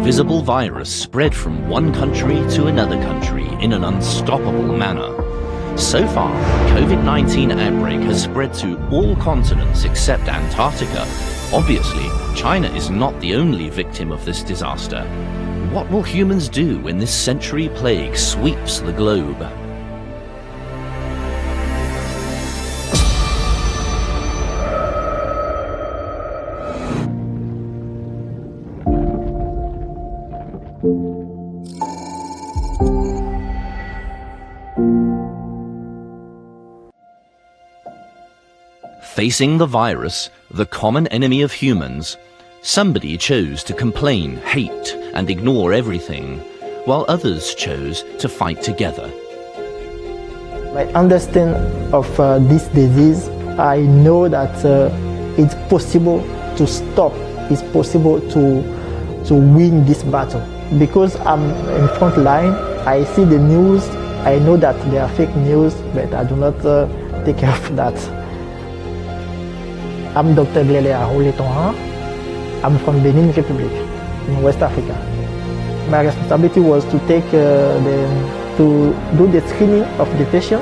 invisible virus spread from one country to another country in an unstoppable manner. So far, COVID-19 outbreak has spread to all continents except Antarctica. Obviously, China is not the only victim of this disaster. What will humans do when this century plague sweeps the globe? Facing the virus, the common enemy of humans, somebody chose to complain, hate, and ignore everything, while others chose to fight together. My understanding of this disease, I know that it's possible to stop, it's possible to win this battle. Because I'm in front line, I see the news, I know that they are fake news, but I do not take care of that. I'm Dr. Glele Arouletonha. I'm from Benin Republic in West Africa. My responsibility was to take to do the screening of the patient,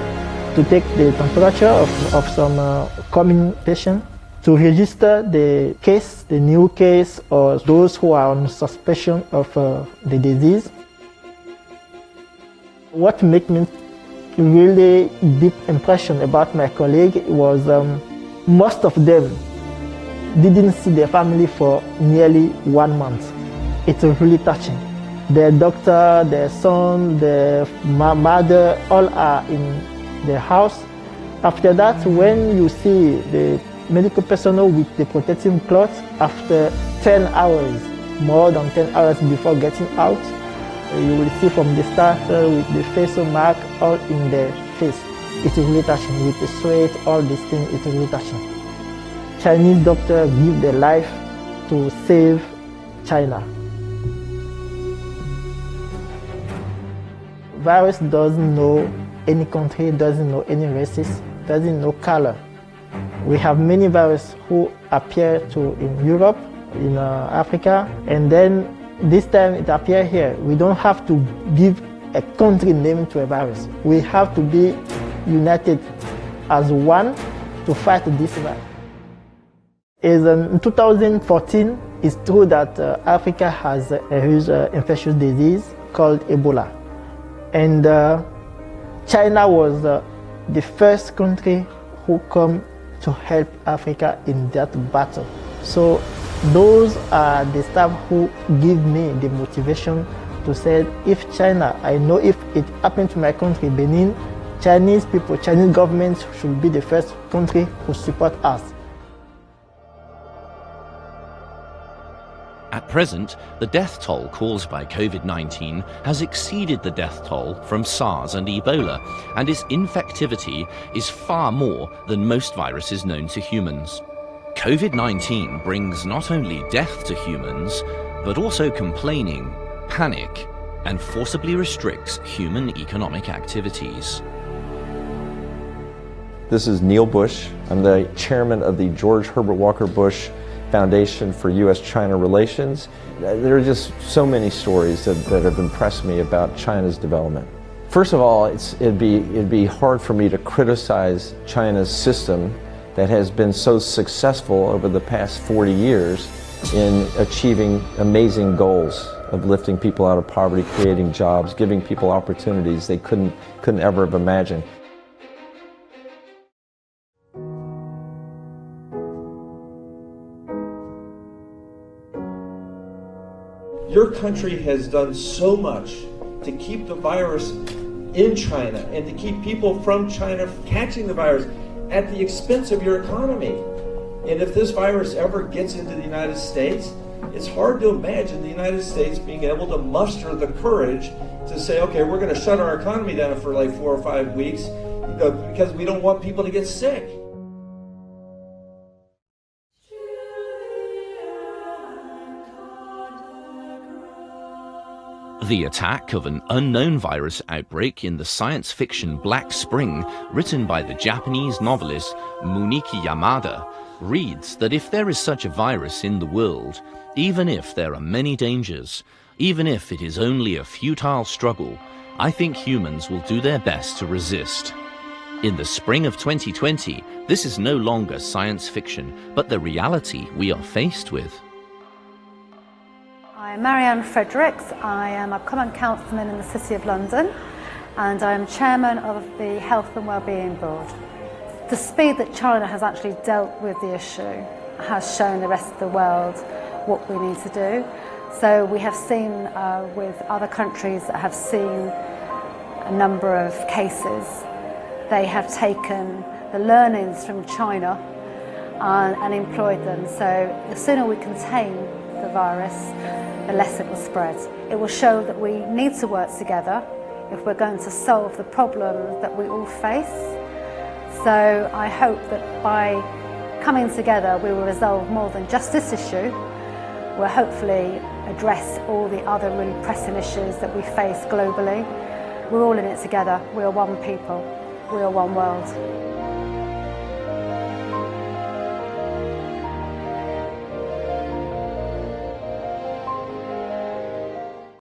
to take the temperature of some coming patient, to register the case, the new case, or those who are on suspicion of the disease. What made me really deep impression about my colleague was most of them didn't see their family for nearly 1 month. It's really touching. Their doctor, their son, their mother, all are in their house. After that, when you see the medical personnel with the protective cloth, after 10 hours, more than 10 hours before getting out, you will see from the start with the facial mark all in their face. It's really touching. With the sweat, all these things, it's really touching. Chinese doctors give their life to save China. Virus doesn't know any country, doesn't know any races, doesn't know color. We have many viruses who appear in Europe, in Africa, and then this time it appears here. We don't have to give a country name to a virus. We have to be united as one to fight this virus. In 2014, it's true that Africa has a huge infectious disease called Ebola. And China was the first country who came to help Africa in that battle. So those are the staff who give me the motivation to say, if China, I know if it happened to my country, Benin, Chinese people, Chinese government should be the first country who support us. At present, the death toll caused by COVID-19 has exceeded the death toll from SARS and Ebola, and its infectivity is far more than most viruses known to humans. COVID-19 brings not only death to humans, but also complaining, panic, and forcibly restricts human economic activities. This is Neil Bush. I'm the chairman of the George Herbert Walker Bush Foundation for U.S.-China Relations. There are just so many stories that have impressed me about China's development. First of all, it'd be hard for me to criticize China's system that has been so successful over the past 40 years in achieving amazing goals of lifting people out of poverty, creating jobs, giving people opportunities they couldn't ever have imagined. Your country has done so much to keep the virus in China and to keep people from China catching the virus at the expense of your economy. And if this virus ever gets into the United States, it's hard to imagine the United States being able to muster the courage to say, okay, we're going to shut our economy down for like 4 or 5 weeks, because we don't want people to get sick. The attack of an unknown virus outbreak in the science fiction Black Spring, written by the Japanese novelist Muneki Yamada, reads that if there is such a virus in the world, even if there are many dangers, Even if it is only a futile struggle, I think humans will do their best to resist. In the spring of 2020, this is no longer science fiction, but the reality we are faced with. I'm Marianne Fredericks. I am a Common Councilman in the City of London, and I am Chairman of the Health and Wellbeing Board. The speed that China has actually dealt with the issue has shown the rest of the world what we need to do. So we have seen with other countries that have seen a number of cases, they have taken the learnings from China and employed them. So the sooner we contain the virus, the less it will spread. It will show that we need to work together if we're going to solve the problems that we all face. So I hope that by coming together we will resolve more than just this issue. We'll hopefully address all the other really pressing issues that we face globally. We're all in it together. We are one people. We are one world.